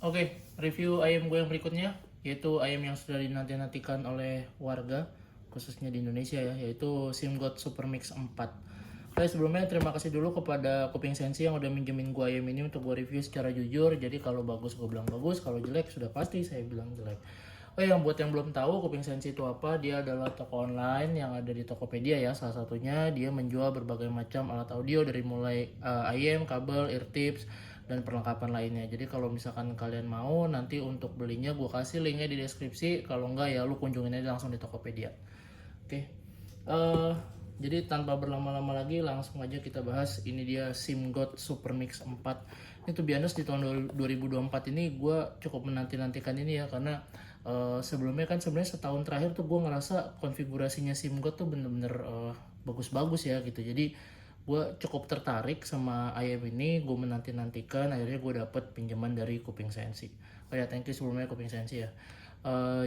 Oke, review ayam gue yang berikutnya yaitu ayam yang sudah dinanti-nantikan oleh warga khususnya di Indonesia ya, yaitu Simgot Super Mix 4. Oke, sebelumnya terima kasih dulu kepada Kuping Sensi yang udah minjemin gue ayam ini untuk gue review secara jujur. Jadi kalau bagus gue bilang bagus, kalau jelek sudah pasti saya bilang jelek. Oh, yang buat yang belum tahu, Kuping Sensi itu apa? Dia adalah toko online yang ada di Tokopedia ya. Salah satunya dia menjual berbagai macam alat audio dari mulai IM, kabel, ear tips, dan perlengkapan lainnya. Jadi kalau misalkan kalian mau nanti untuk belinya gue kasih linknya di deskripsi. Kalau enggak ya lu kunjungin aja langsung di Tokopedia. Oke. Eh, jadi tanpa berlama-lama lagi langsung aja kita bahas. Ini dia SimGod Super Mix 4. Ini tuh biasa di tahun 2024 ini gue cukup menanti-nantikan ini ya, karena sebelumnya kan sebenarnya setahun terakhir tuh gue ngerasa konfigurasinya SimGod tuh bener-bener bagus-bagus ya gitu. Jadi gue cukup tertarik sama ayam ini, gue menanti-nantikan, akhirnya gue dapet pinjaman dari Kuping Sensi. Oh ya, thank you sebelumnya Kuping Sensi ya.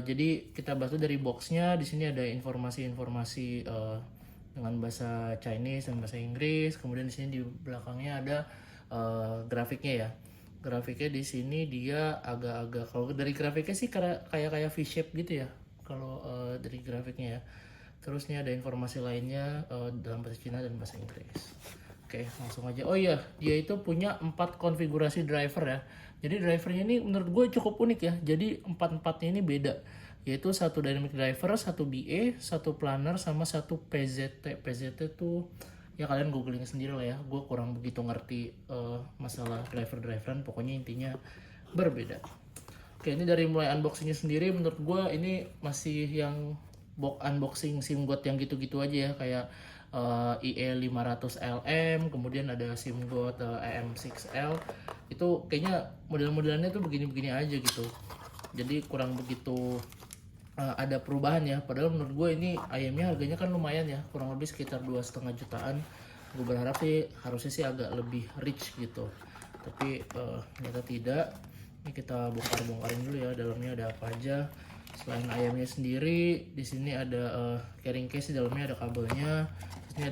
Jadi kita bahas dari boxnya. Di sini ada informasi-informasi dengan bahasa Chinese dan bahasa Inggris. Kemudian di sini di belakangnya ada grafiknya ya. Grafiknya di sini dia agak-agak, kalau dari grafiknya sih kayak V-shape gitu ya. Kalau dari grafiknya ya. Terus ini ada informasi lainnya dalam bahasa Cina dan bahasa Inggris. Oke, langsung aja. Oh iya, dia itu punya 4 konfigurasi driver ya. Jadi drivernya ini menurut gue cukup unik ya. Jadi empat-empatnya ini beda. Yaitu satu dynamic driver, satu BA, satu planner, sama satu PZT. PZT tuh ya kalian googling sendiri lah ya. Gue kurang begitu ngerti masalah driver-driveran. Pokoknya intinya berbeda. Oke, ini dari mulai unboxingnya sendiri menurut gue ini masih yang box unboxing SimGod yang gitu-gitu aja ya, kayak IE 500 LM, kemudian ada SimGod EM6L. Itu kayaknya model-modelannya tuh begini-begini aja gitu. Jadi kurang begitu ada perubahan ya. Padahal menurut gue ini ayamnya harganya kan lumayan ya, kurang lebih sekitar 2,5 jutaan. Gue berharap sih harusnya sih agak lebih rich gitu. Tapi ternyata tidak. Ini kita bongkar-bongkarin dulu ya, dalamnya ada apa aja. Selain ayamnya sendiri, di sini ada carrying case, di dalamnya ada kabelnya. Terus ini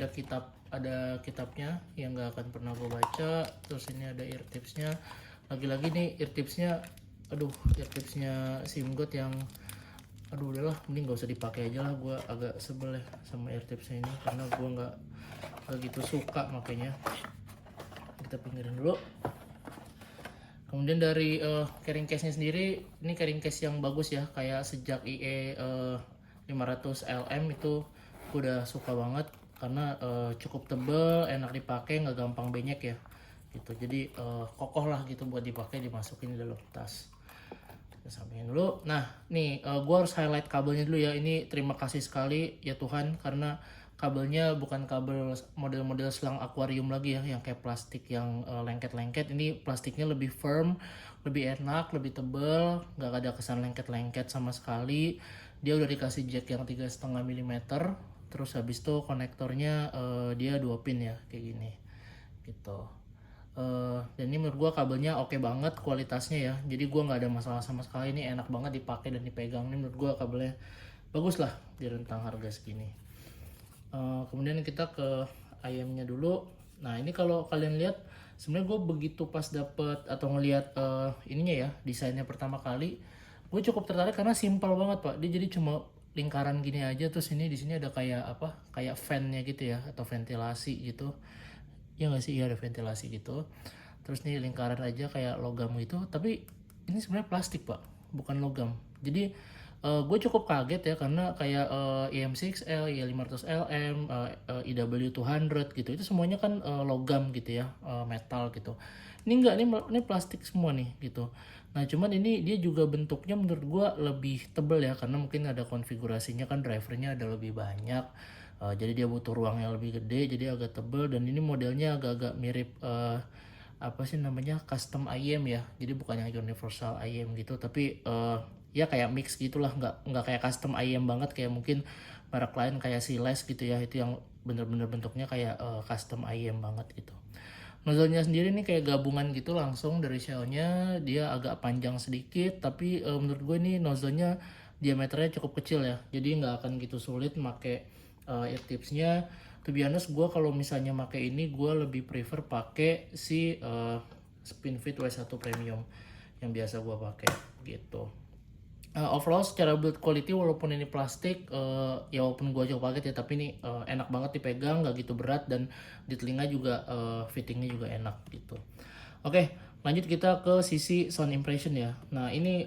ada kitabnya yang nggak akan pernah gue baca. Terus ini ada ear tipsnya. Lagi-lagi nih ear tipsnya, aduh, ear tipsnya SimGod yang, aduh udahlah, mending gak usah dipakai aja lah. Gue agak sebel ya sama ear tipsnya ini, karena gue nggak gitu suka makanya. Kita pinggirin dulu. Kemudian dari carrying case nya sendiri, ini carrying case yang bagus ya, kayak sejak IE 500 LM itu gue udah suka banget, karena cukup tebel, enak dipakai, nggak gampang benyek ya gitu. Jadi kokoh lah gitu buat dipakai, dimasukin di dalam tas. Kita sampingin dulu. Nah nih, gue harus highlight kabelnya dulu ya. Ini terima kasih sekali ya Tuhan, karena kabelnya bukan kabel model-model selang akuarium lagi ya, yang kayak plastik yang lengket-lengket. Ini plastiknya lebih firm, lebih enak, lebih tebel, nggak ada kesan lengket-lengket sama sekali. Dia udah dikasih jack yang 3,5 mm. Terus habis itu konektornya dia 2 pin ya, kayak gini gitu. Dan ini menurut gue kabelnya oke banget kualitasnya ya. Jadi gue nggak ada masalah sama sekali. Ini enak banget dipakai dan dipegang. Ini menurut gue kabelnya bagus lah di rentang harga segini. Kemudian kita ke ayamnya dulu. Nah ini kalau kalian lihat, sebenarnya gue begitu pas dapet atau ngelihat ininya ya, desainnya pertama kali, gue cukup tertarik karena simpel banget pak. Dia jadi cuma lingkaran gini aja. Terus ini di sini ada kayak apa, kayak fan-nya gitu ya, atau ventilasi gitu ya nggak sih. Iya, ada ventilasi gitu. Terus nih lingkaran aja kayak logam gitu, tapi ini sebenarnya plastik pak, bukan logam. Jadi gue cukup kaget ya, karena kayak EM6L, E500LM, EW200 gitu, itu semuanya kan logam gitu ya, metal gitu. Ini enggak, ini plastik semua nih gitu. Nah cuman ini dia juga bentuknya menurut gue lebih tebel ya, karena mungkin ada konfigurasinya kan, drivernya ada lebih banyak. Jadi dia butuh ruang yang lebih gede, jadi agak tebel. Dan ini modelnya agak-agak mirip apa sih namanya, custom IM ya. Jadi bukan yang universal IM gitu, tapi ya kayak mix gitulah, nggak kayak custom IM banget kayak mungkin merek lain kayak Siles gitu ya. Itu yang bener-bener bentuknya kayak custom IM banget gitu. Nozzle-nya sendiri nih kayak gabungan gitu langsung dari shell-nya. Dia agak panjang sedikit, tapi menurut gue ini nozzle-nya diameternya cukup kecil ya. Jadi nggak akan gitu sulit make ear tipsnya. To be honest, gue kalau misalnya make ini gue lebih prefer pakai si Spinfit W1 Premium. yang biasa gue pakai gitu. Overall secara build quality walaupun ini plastik, ya walaupun gue coba pakai ya, tapi ini enak banget dipegang, nggak gitu berat, dan di telinga juga fittingnya juga enak gitu. Oke, lanjut kita ke sisi sound impression ya. Nah ini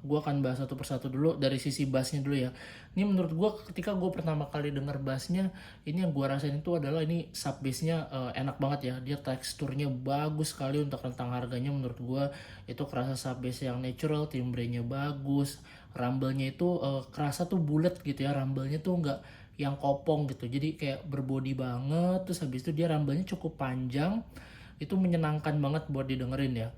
gue akan bahas satu persatu dulu dari sisi bassnya dulu ya. Ini menurut gue ketika gue pertama kali denger bassnya, ini yang gue rasain itu adalah ini sub bassnya enak banget ya. Dia teksturnya bagus sekali untuk rentang harganya, menurut gue itu kerasa sub bass yang natural, timbrenya bagus, rumble-nya itu kerasa tuh bulat gitu ya. Rumble-nya tuh nggak yang kopong gitu, jadi kayak berbody banget. Terus habis itu dia rumble-nya cukup panjang, itu menyenangkan banget buat didengerin ya.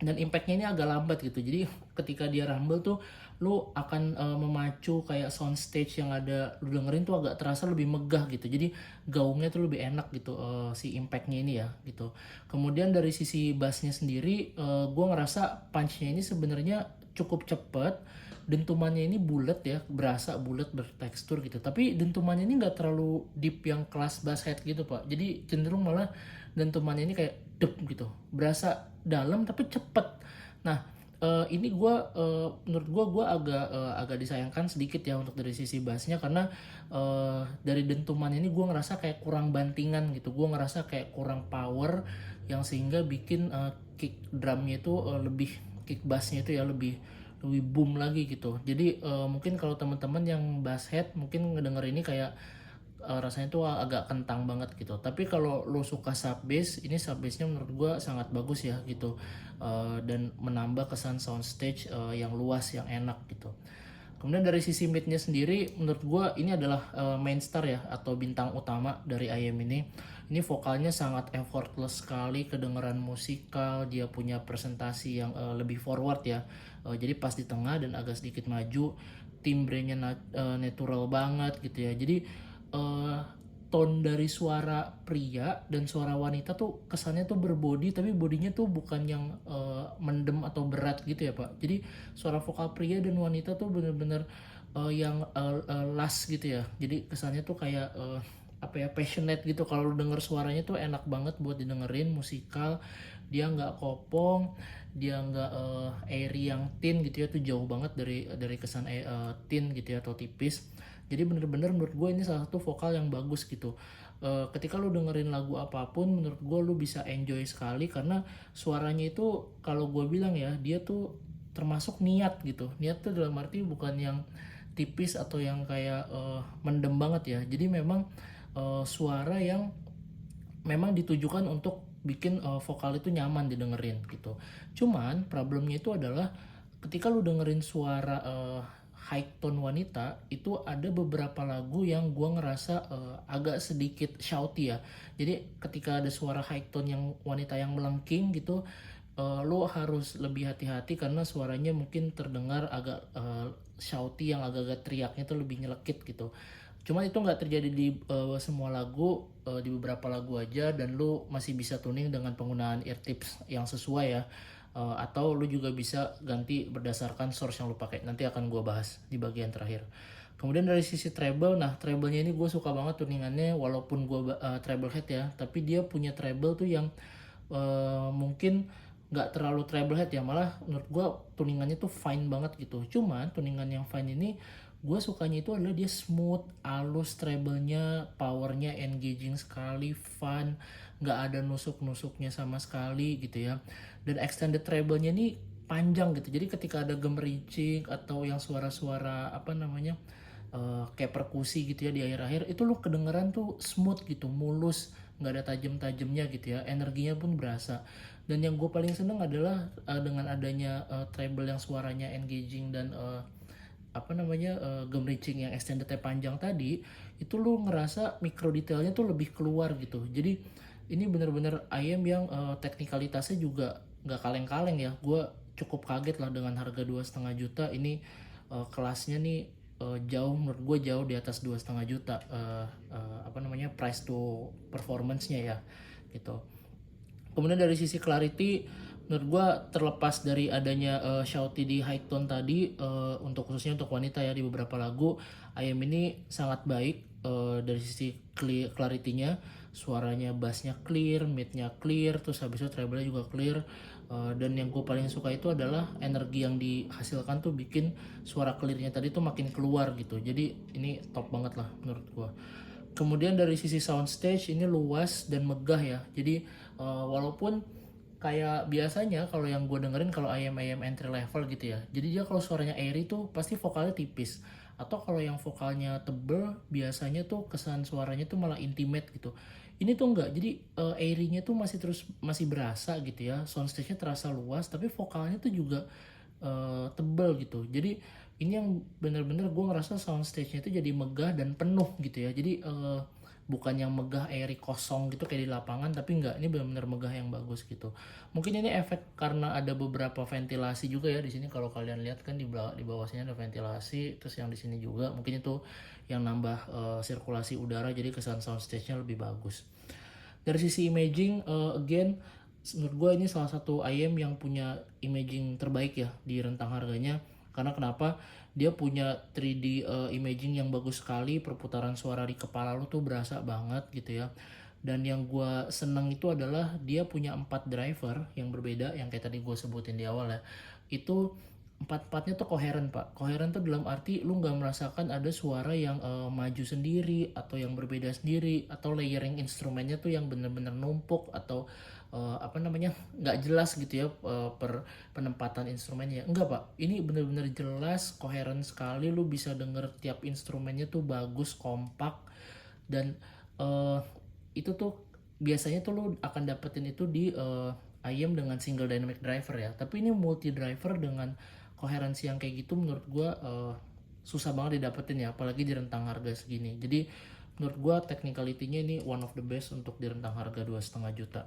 Dan impactnya ini agak lambat gitu, jadi ketika dia rumble tuh lu akan memacu kayak sound stage yang ada lu dengerin tuh agak terasa lebih megah gitu, jadi gaungnya tuh lebih enak gitu si impactnya ini ya gitu. Kemudian dari sisi bassnya sendiri, gue ngerasa punchnya ini sebenarnya cukup cepet, dentumannya ini bulat ya, berasa bulat bertekstur gitu, tapi dentumannya ini nggak terlalu deep yang kelas bass head gitu pak, jadi cenderung malah dentumannya ini kayak dep gitu, berasa dalam tapi cepet. Nah ini menurut gue agak disayangkan sedikit ya untuk dari sisi bassnya, karena dari dentuman ini gue ngerasa kayak kurang bantingan gitu, gue ngerasa kayak kurang power, yang sehingga bikin kick drumnya itu lebih, kick bassnya itu ya lebih lebih boom lagi gitu. Jadi mungkin kalau teman-teman yang bass head mungkin ngedenger ini kayak rasanya tuh agak kentang banget gitu. Tapi kalau lo suka sub bass, ini sub bassnya menurut gue sangat bagus ya gitu. Dan menambah kesan soundstage yang luas, yang enak gitu. Kemudian dari sisi midnya sendiri, menurut gue ini adalah main star ya, atau bintang utama dari IM ini. Ini vokalnya sangat effortless sekali, kedengeran musikal, dia punya presentasi yang lebih forward ya. Jadi pas di tengah dan agak sedikit maju, timbrenya natural banget gitu ya. Jadi tone dari suara pria dan suara wanita tuh kesannya tuh berbody, tapi bodinya tuh bukan yang mendem atau berat gitu ya pak. Jadi suara vokal pria dan wanita tuh bener-bener yang las gitu ya. Jadi kesannya tuh kayak apa ya, passionate gitu. Kalau lu denger suaranya tuh enak banget buat didengerin, musikal, dia nggak kopong, dia nggak airy yang thin gitu ya, tuh jauh banget dari kesan thin gitu ya atau tipis. Jadi bener-bener menurut gue ini salah satu vokal yang bagus gitu. Ketika lu dengerin lagu apapun, menurut gue lu bisa enjoy sekali, karena suaranya itu kalau gue bilang ya, dia tuh termasuk niat gitu. Niat tuh dalam arti bukan yang tipis atau yang kayak mendem banget ya. Jadi memang suara yang memang ditujukan untuk bikin vokal itu nyaman didengerin gitu. Cuman problemnya itu adalah ketika lu dengerin suara high tone wanita, itu ada beberapa lagu yang gua ngerasa agak sedikit shouty ya. Jadi ketika ada suara high tone yang wanita yang melengking gitu, lo harus lebih hati-hati karena suaranya mungkin terdengar agak shouty, yang agak-agak teriaknya tuh lebih nyelekit gitu. Cuman itu nggak terjadi di semua lagu, di beberapa lagu aja, dan lu masih bisa tuning dengan penggunaan ear tips yang sesuai ya. Atau lu juga bisa ganti berdasarkan source yang lu pakai. Nanti akan gue bahas di bagian terakhir. Kemudian dari sisi treble, nah treble-nya ini gue suka banget tuningannya, walaupun gue treble head ya, tapi dia punya treble tuh yang mungkin nggak terlalu treble head ya, malah menurut gue tuningannya tuh fine banget gitu. Cuman tuningan yang fine ini gue sukanya itu adalah dia smooth, halus, treble-nya, powernya engaging sekali, fun, nggak ada nusuk-nusuknya sama sekali gitu ya. Dan extended treble-nya ini panjang gitu, jadi ketika ada gemericik atau yang suara-suara apa namanya kayak perkusi gitu ya di akhir-akhir, itu lu kedengeran tuh smooth gitu, mulus, nggak ada tajam-tajamnya gitu ya, energinya pun berasa. Dan yang gue paling seneng adalah dengan adanya treble yang suaranya engaging dan apa namanya gemericing yang extendednya panjang tadi, itu lu ngerasa mikro detailnya tuh lebih keluar gitu. Jadi ini bener-bener IM yang teknikalitasnya juga nggak kaleng-kaleng ya. Gue cukup kaget lah dengan harga 2,5 juta ini. Kelasnya nih jauh, menurut gue jauh di atas 2,5 juta apa namanya price to performance-nya ya gitu. Kemudian dari sisi clarity, menurut gue terlepas dari adanya shouty di high tone tadi, untuk khususnya untuk wanita ya di beberapa lagu, IM ini sangat baik dari sisi clarity-nya, suaranya bassnya clear, midnya clear, terus habis itu treble-nya juga clear. Dan yang gue paling suka itu adalah energi yang dihasilkan tuh bikin suara clearnya tadi tuh makin keluar gitu. Jadi ini top banget lah menurut gue. Kemudian dari sisi soundstage ini luas dan megah ya. Jadi walaupun kayak biasanya kalau yang gue dengerin kalau IM entry level gitu ya. Jadi dia kalau suaranya airy tuh pasti vokalnya tipis. Atau kalau yang vokalnya tebel biasanya tuh kesan suaranya tuh malah intimate gitu. Ini tuh enggak. Jadi airy-nya tuh masih berasa gitu ya. Soundstage-nya terasa luas tapi vokalnya tuh juga tebel gitu. Jadi ini yang bener-bener gue ngerasa soundstage-nya itu jadi megah dan penuh gitu ya. Jadi bukan yang megah airy kosong gitu kayak di lapangan, tapi enggak, ini benar-benar megah yang bagus gitu. Mungkin ini efek karena ada beberapa ventilasi juga ya di sini. Kalau kalian lihat kan di bawah sini ada ventilasi, terus yang di sini juga mungkin itu yang nambah sirkulasi udara, jadi kesan soundstage-nya lebih bagus. Dari sisi imaging, again menurut gue ini salah satu IM yang punya imaging terbaik ya di rentang harganya. Karena kenapa? Dia punya 3D imaging yang bagus sekali, perputaran suara di kepala lu tuh berasa banget gitu ya. Dan yang gue seneng itu adalah dia punya 4 driver yang berbeda, yang kayak tadi gue sebutin di awal ya. Itu empat-empatnya tuh koheren pak. Koheren tuh dalam arti lu nggak merasakan ada suara yang maju sendiri atau yang berbeda sendiri, atau layering instrumennya tuh yang bener-bener numpuk, atau apa namanya, nggak jelas gitu ya per penempatan instrumennya. Enggak pak, ini bener-bener jelas, koheren sekali. Lu bisa denger tiap instrumennya tuh bagus, kompak. Dan uh, itu tuh biasanya tuh lu akan dapetin itu di IM dengan single dynamic driver ya. Tapi ini multi driver dengan koherensi yang kayak gitu menurut gue susah banget didapetin ya, apalagi di rentang harga segini. Jadi menurut gue technicality-nya ini one of the best untuk di rentang harga 2,5 juta.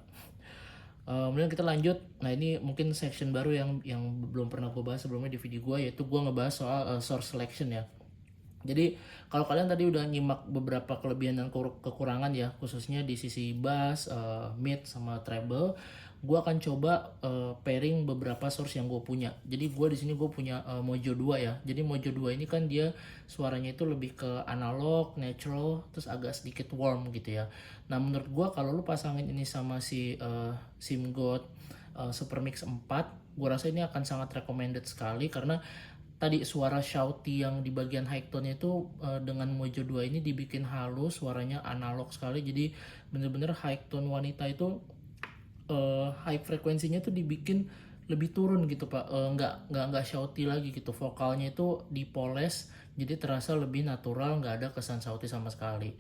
Kemudian kita lanjut. Nah ini mungkin section baru yang belum pernah gue bahas sebelumnya di video gue, yaitu gue ngebahas soal source selection ya. Jadi kalau kalian tadi udah nyimak beberapa kelebihan dan kekurangan ya, khususnya di sisi bass, mid sama treble, gue akan coba pairing beberapa source yang gue punya. Jadi gue di sini gue punya Mojo 2 ya. Jadi Mojo 2 ini kan dia suaranya itu lebih ke analog, natural, terus agak sedikit warm gitu ya. Nah menurut gue kalau lu pasangin ini sama si SIMGOT Supermix 4, gue rasa ini akan sangat recommended sekali, karena tadi suara shouty yang di bagian high tone itu dengan Mojo 2 ini dibikin halus, suaranya analog sekali. Jadi bener-bener high tone wanita itu high frekuensinya tuh dibikin lebih turun gitu pak. Nggak shouty lagi gitu, vokalnya itu dipoles jadi terasa lebih natural, nggak ada kesan shouty sama sekali.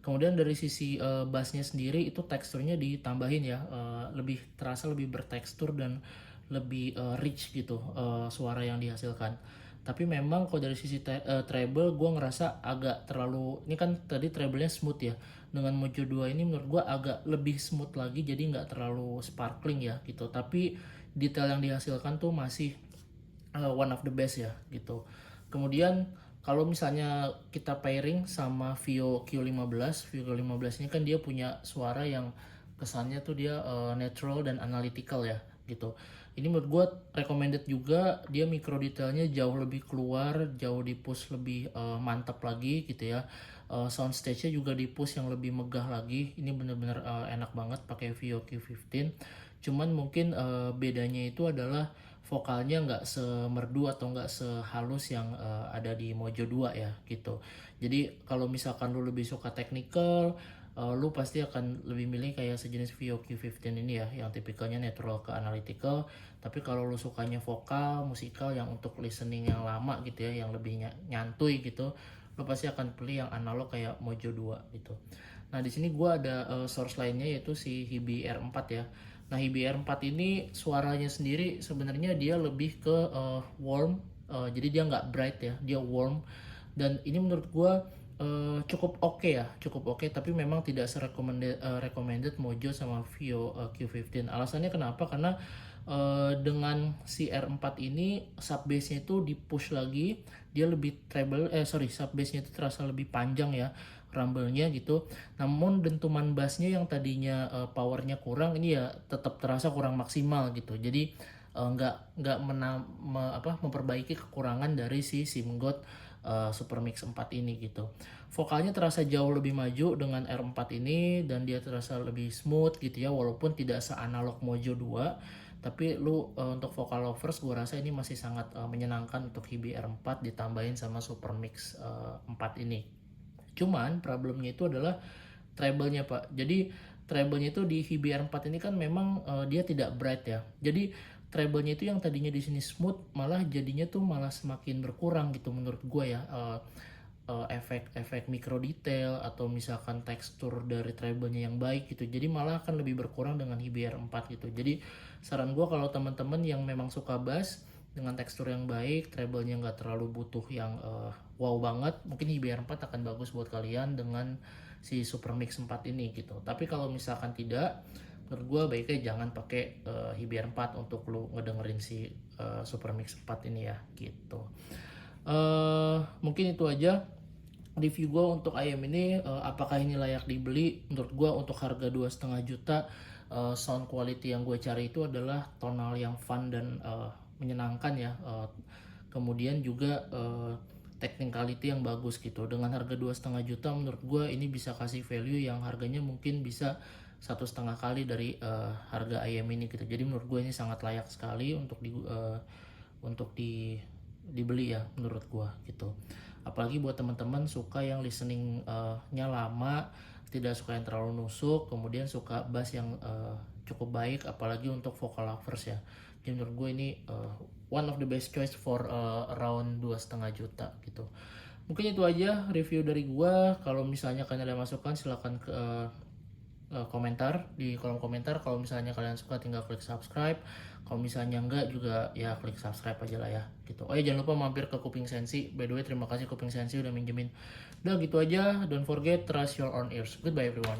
Kemudian dari sisi bassnya sendiri itu teksturnya ditambahin ya, lebih terasa, lebih bertekstur dan lebih rich gitu suara yang dihasilkan. Tapi memang kalau dari sisi treble gue ngerasa agak terlalu, ini kan tadi treble-nya smooth ya, dengan Mojo 2 ini menurut gue agak lebih smooth lagi, jadi nggak terlalu sparkling ya gitu. Tapi detail yang dihasilkan tuh masih one of the best ya gitu. Kemudian kalau misalnya kita pairing sama Vio Q15, Vio Q15 ini kan dia punya suara yang kesannya tuh dia natural dan analytical ya gitu. Ini menurut gue recommended juga, dia micro detailnya jauh lebih keluar, jauh di push lebih mantap lagi gitu ya. Soundstage-nya juga di push yang lebih megah lagi. Ini bener-bener enak banget pakai Vio Q15. Cuman mungkin bedanya itu adalah vokalnya nggak semerdu atau nggak sehalus yang ada di Mojo 2 ya gitu. Jadi kalau misalkan lu lebih suka technical, lu pasti akan lebih milih kayak sejenis Vio Q15 ini ya, yang tipikalnya natural ke analytical. Tapi kalau lu sukanya vokal, musikal yang untuk listening yang lama gitu ya, yang lebih nyantuy gitu, lu pasti akan pilih yang analog kayak Mojo 2 gitu. Nah di sini gue ada source lainnya, yaitu si Hibi R4 ya. Nah Hibi R4 ini suaranya sendiri sebenarnya dia lebih ke warm, jadi dia nggak bright ya, dia warm. Dan ini menurut gue cukup oke ya, cukup oke. Tapi memang tidak recommended Mojo sama Vio Q15. Alasannya kenapa? Karena dengan si R4 ini sub bass-nya itu di push lagi, dia lebih treble, sub bass-nya itu terasa lebih panjang ya, rumble-nya gitu. Namun dentuman bass-nya yang tadinya power-nya kurang, ini ya tetap terasa kurang maksimal gitu. Jadi nggak memperbaiki kekurangan dari si SIMGOT Supermix 4 ini gitu. Vokalnya terasa jauh lebih maju dengan R4 ini, dan dia terasa lebih smooth gitu ya, walaupun tidak se-analog Mojo 2. Tapi lu untuk vocal lovers gue rasa ini masih sangat menyenangkan untuk HBR 4 ditambahin sama Super Mix 4 ini. Cuman problemnya itu adalah treble-nya Pak. Jadi treble-nya itu di HBR 4 ini kan memang dia tidak bright ya. Jadi treble-nya itu yang tadinya di sini smooth malah jadinya tuh malah semakin berkurang gitu menurut gue ya. Efek-efek mikro detail atau misalkan tekstur dari treble-nya yang baik gitu. Jadi malah akan lebih berkurang dengan HBR 4 gitu. Jadi saran gue kalau teman-teman yang memang suka bass dengan tekstur yang baik, treble-nya nggak terlalu butuh yang wow banget, mungkin HBR 4 akan bagus buat kalian dengan si Super Mix 4 ini gitu. Tapi kalau misalkan tidak, menurut gue baiknya jangan pakai HBR 4 untuk lu ngedengerin si Super Mix 4 ini ya gitu. Mungkin itu aja review gue untuk ayam ini. Apakah ini layak dibeli? Menurut gue untuk harga 2,5 juta, sound quality yang gue cari itu adalah tonal yang fun dan menyenangkan ya. Kemudian juga technicality yang bagus gitu. Dengan harga 2,5 juta menurut gue ini bisa kasih value yang harganya mungkin bisa 1,5 kali dari harga ayam ini gitu. Jadi menurut gue ini sangat layak sekali untuk dibeli ya menurut gue gitu. Apalagi buat teman-teman suka yang listening-nya lama, tidak suka yang terlalu nusuk, kemudian suka bass yang cukup baik, apalagi untuk vocal lovers ya. Jadi menurut gue ini one of the best choice for around 2,5 juta gitu. Mungkin itu aja review dari gue. Kalau misalnya kalian ada masukan silahkan ke komentar di kolom komentar. Kalau misalnya kalian suka tinggal klik subscribe, kalau misalnya enggak juga ya klik subscribe aja lah ya gitu. Oh ya jangan lupa mampir ke Kuping Sensi. By the way terima kasih Kuping Sensi udah minjemin. Udah gitu aja, don't forget trust your own ears. Goodbye everyone.